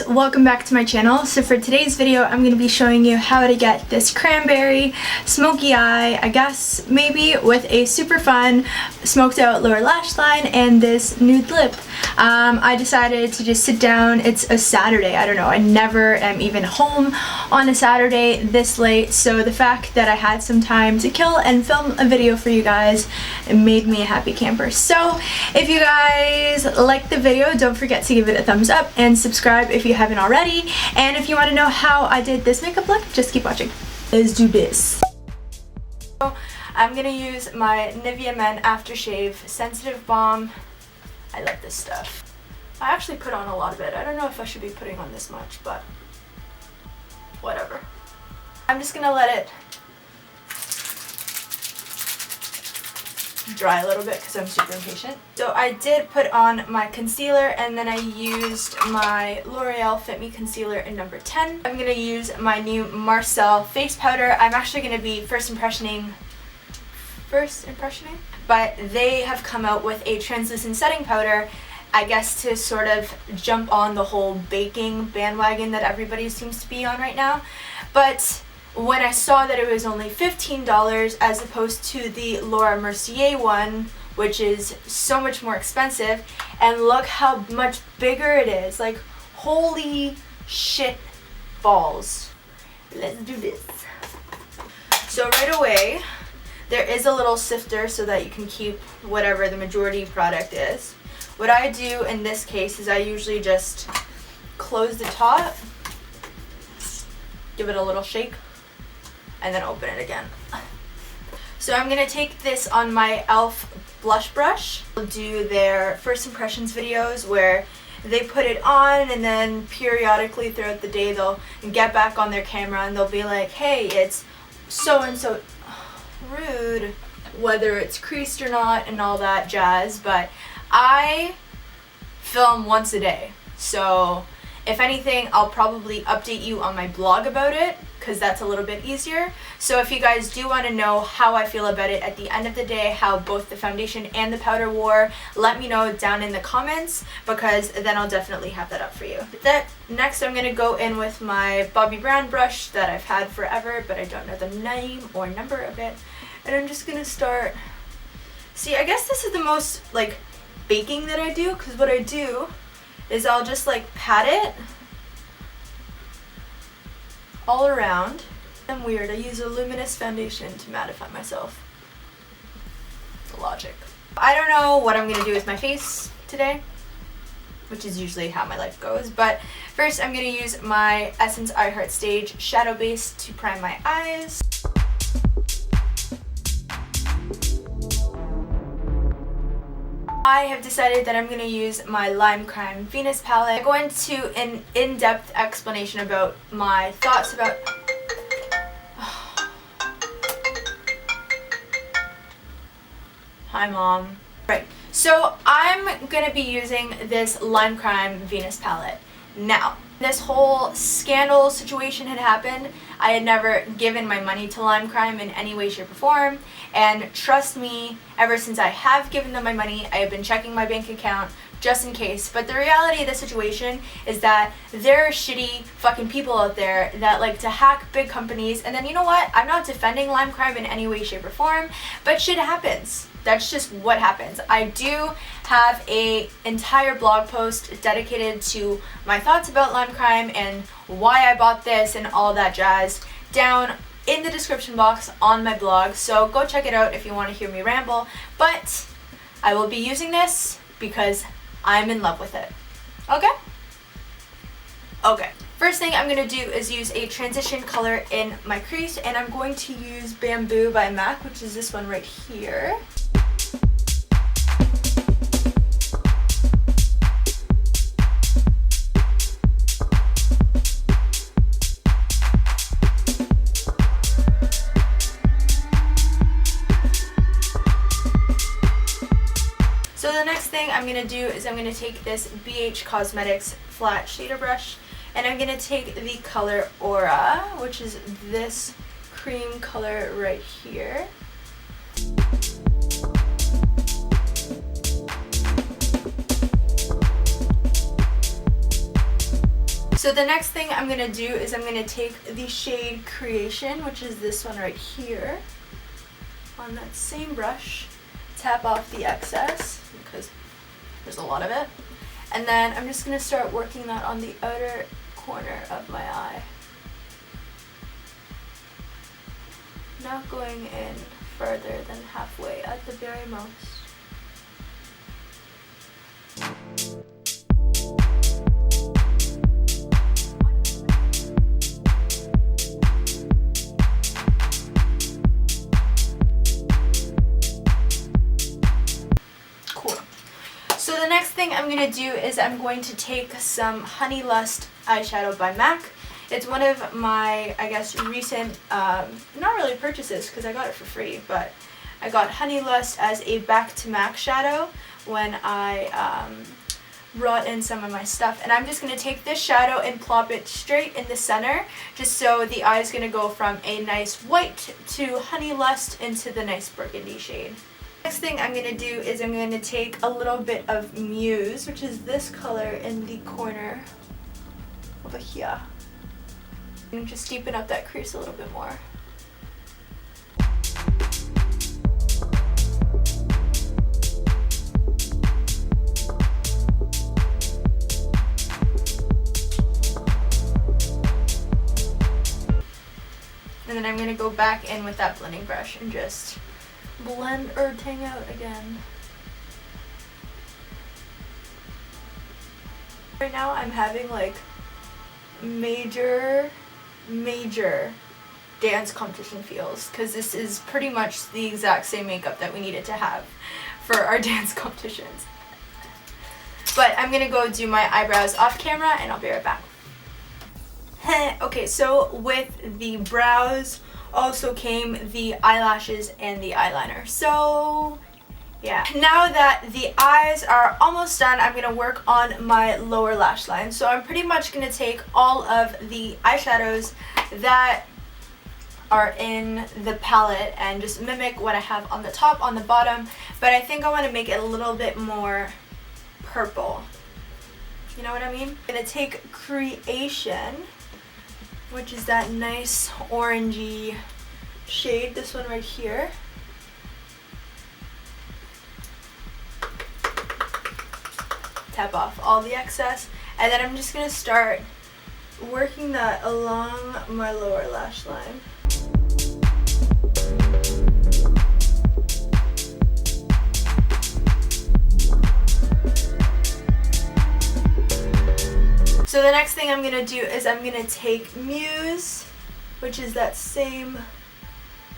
welcome back to my channel. So for today's video I'm going to be showing you how to get this cranberry smoky eye, I guess maybe, with a super fun smoked out lower lash line and this nude lip. I decided to just sit down. It's a Saturday. I don't know, I never am even home on a Saturday this late, so the fact that I had some time to kill and film a video for you guys made me a happy camper. So if you guys like the video, don't forget to give it a thumbs up and subscribe if you haven't already. And if you want to know how I did this makeup look, just keep watching. Let's do this. So I'm gonna use my Nivea Men Aftershave Sensitive Balm. I love this stuff. I actually put on a lot of it. I don't know if I should be putting on this much, but whatever. I'm just gonna let it dry a little bit because I'm super impatient. So I did put on my concealer, and then I used my L'Oreal Fit Me Concealer in number 10. I'm gonna use my new Marcelle face powder. I'm actually gonna be first impressioning, but they have come out with a translucent setting powder, I guess to sort of jump on the whole baking bandwagon that everybody seems to be on right now. But when I saw that it was only $15 as opposed to the Laura Mercier one, which is so much more expensive, and look how much bigger it is. Like, holy shit balls. Let's do this. So right away, there is a little sifter so that you can keep whatever the majority product is. What I do in this case is I usually just close the top, give it a little shake, and then open it again. So I'm gonna take this on my e.l.f. blush brush. They'll do their first impressions videos where they put it on, and then periodically throughout the day they'll get back on their camera and they'll be like, hey, it's so and so. Rude, whether it's creased or not and all that jazz. But I film once a day, so if anything I'll probably update you on my blog about it, because that's a little bit easier. So if you guys do want to know how I feel about it at the end of the day, how both the foundation and the powder wore, let me know down in the comments, because then I'll definitely have that up for you. Next I'm going to go in with my Bobbi Brown brush that I've had forever, but I don't know the name or number of it. And I'm just going to start... See, I guess this is the most like baking that I do, because what I do is I'll just like pat it all around. I'm weird. I use a luminous foundation to mattify myself. The logic. I don't know what I'm gonna do with my face today, which is usually how my life goes, but first I'm gonna use my Essence I Heart Stage Shadow Base to prime my eyes. I have decided that I'm going to use my Limecrime Venus palette. I go into an in-depth explanation about my thoughts about... Hi, Mom. Right, so I'm going to be using this Limecrime Venus palette. Now, this whole scandal situation had happened. I had never given my money to Limecrime in any way, shape, or form. And trust me, ever since I have given them my money, I have been checking my bank account just in case. But the reality of the situation is that there are shitty fucking people out there that like to hack big companies. And then, you know what? I'm not defending Limecrime in any way, shape, or form, but shit happens. That's just what happens. I do have an entire blog post dedicated to my thoughts about Limecrime and why I bought this and all that jazz down in the description box on my blog, so go check it out if you want to hear me ramble. But I will be using this because I'm in love with it. Okay? Okay. First thing I'm going to do is use a transition color in my crease, and I'm going to use Bamboo by MAC, which is this one right here. So the next thing I'm going to do is I'm going to take this BH Cosmetics flat shader brush, and I'm going to take the color Aura, which is this cream color right here. So the next thing I'm going to do is I'm going to take the shade Creation, which is this one right here, on that same brush, tap off the excess because there's a lot of it, and then I'm just going to start working that on the outer corner of my eye. Not going in further than halfway at the very most. Cool. So the next thing I'm going to do is I'm going to take some Honey Lust eyeshadow by MAC. It's one of my, I guess, recent, not really purchases because I got it for free, but I got Honey Lust as a back to MAC shadow when I brought in some of my stuff. And I'm just going to take this shadow and plop it straight in the center, just so the eye is going to go from a nice white to Honey Lust into the nice burgundy shade. Next thing I'm going to do is I'm going to take a little bit of Muse, which is this color in the corner over here. And just deepen up that crease a little bit more. And then I'm going to go back in with that blending brush and just blend everything out again. Right now I'm having like major dance competition feels, because this is pretty much the exact same makeup that we needed to have for our dance competitions. But I'm gonna go do my eyebrows off camera and I'll be right back. Okay, so with the brows also came the eyelashes and the eyeliner. So yeah, now that the eyes are almost done, I'm going to work on my lower lash line. So I'm pretty much going to take all of the eyeshadows that are in the palette and just mimic what I have on the top, on the bottom, but I think I want to make it a little bit more purple. You know what I mean? I'm going to take Creation, which is that nice orangey shade, this one right here. Tap off all the excess, and then I'm just going to start working that along my lower lash line. So the next thing I'm going to do is I'm going to take Muse, which is that same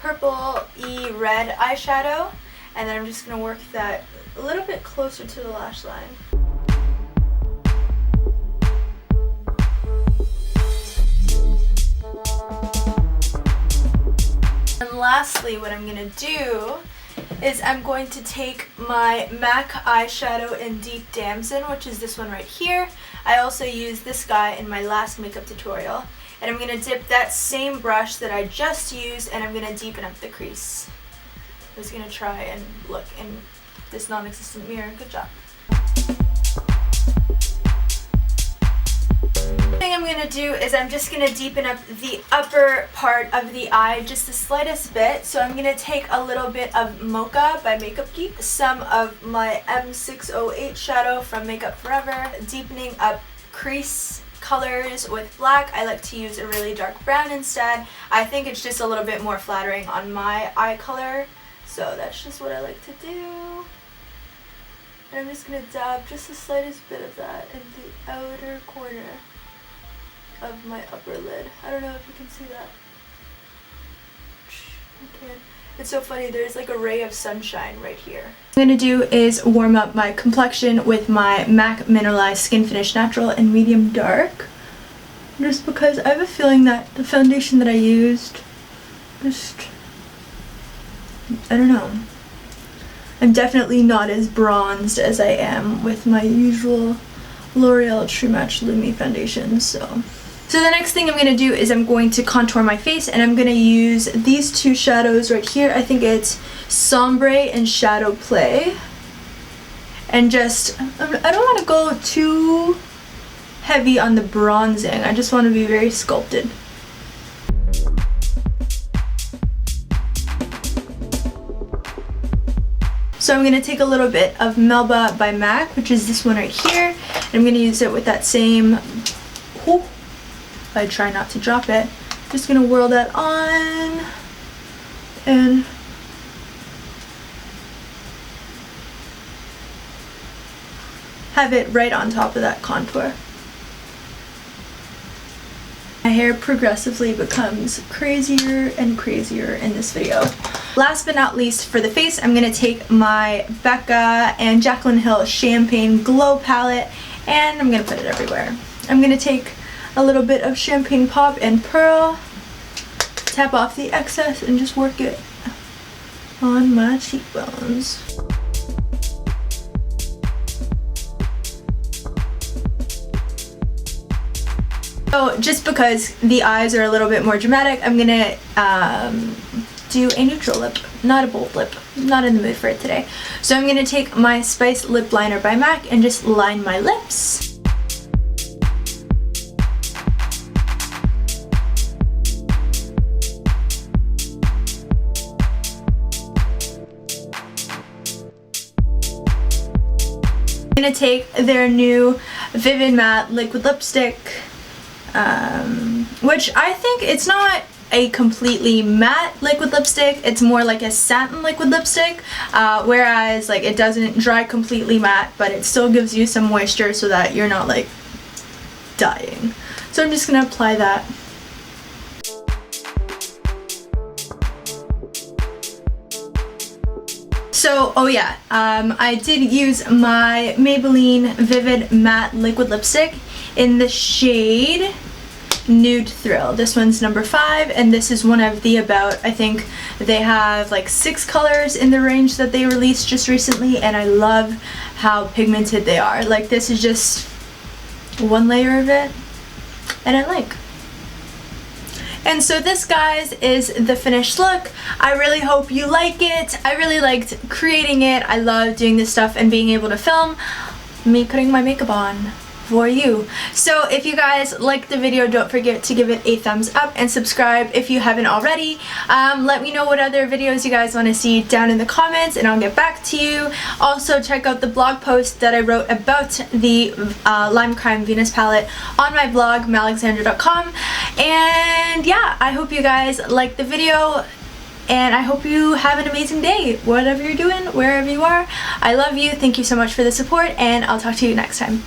purple-y red eyeshadow, and then I'm just going to work that a little bit closer to the lash line. And lastly, what I'm going to do is I'm going to take my MAC eyeshadow in Deep Damsen, which is this one right here. I also used this guy in my last makeup tutorial. And I'm going to dip that same brush that I just used and I'm going to deepen up the crease. I was going to try and look in this non-existent mirror. Good job. The thing I'm going to do is I'm just going to deepen up the upper part of the eye just the slightest bit. So I'm going to take a little bit of Mocha by Makeup Geek, some of my M608 shadow from Makeup Forever, deepening up crease colors with black. I like to use a really dark brown instead. I think it's just a little bit more flattering on my eye color, so that's just what I like to do. And I'm just going to dab just the slightest bit of that in the outer corner of my upper lid. I don't know if you can see that. You can. It's so funny, there's like a ray of sunshine right here. What I'm going to do is warm up my complexion with my MAC Mineralized Skin Finish Natural in medium dark. Just because I have a feeling that the foundation that I used, I don't know. I'm definitely not as bronzed as I am with my usual Loreal True Match Lumi foundation, so the next thing I'm going to do is I'm going to contour my face, and I'm going to use these two shadows right here. I think it's Sombre and Shadowplay. And just, I don't want to go too heavy on the bronzing. I just want to be very sculpted. So I'm going to take a little bit of Melba by MAC, which is this one right here. And I'm going to use it with that same, whoop, I try not to drop it. Just going to whirl that on and have it right on top of that contour. My hair progressively becomes crazier and crazier in this video. Last but not least, for the face, I'm going to take my BECCA and Jaclyn Hill Champagne Glow Palette, and I'm going to put it everywhere. I'm going to take a little bit of Champagne Pop and Pearl, tap off the excess, and just work it on my cheekbones. So just because the eyes are a little bit more dramatic, I'm gonna do a neutral lip, not a bold lip. I'm not in the mood for it today. So I'm gonna take my Spice Lip Liner by MAC and just line my lips. I'm gonna take their new Vivid Matte Liquid Lipstick, which I think it's not a completely matte liquid lipstick, it's more like a satin liquid lipstick, whereas like it doesn't dry completely matte, but it still gives you some moisture so that you're not like dying. So I'm just gonna apply that. So, oh yeah, I did use my Maybelline Vivid Matte Liquid Lipstick in the shade Nude Thrill. This one's number 5, and this is one of the about, I think they have like 6 colors in the range that they released just recently, and I love how pigmented they are. Like, this is just one layer of it, and I like. And so this, guys, is the finished look. I really hope you like it. I really liked creating it. I love doing this stuff and being able to film me putting my makeup on for you. So if you guys liked the video, don't forget to give it a thumbs up and subscribe if you haven't already. Let me know what other videos you guys want to see down in the comments, and I'll get back to you. Also, check out the blog post that I wrote about the Limecrime Venus palette on my blog, mallexandra24. And yeah, I hope you guys liked the video, and I hope you have an amazing day, whatever you're doing, wherever you are. I love you. Thank you so much for the support, and I'll talk to you next time.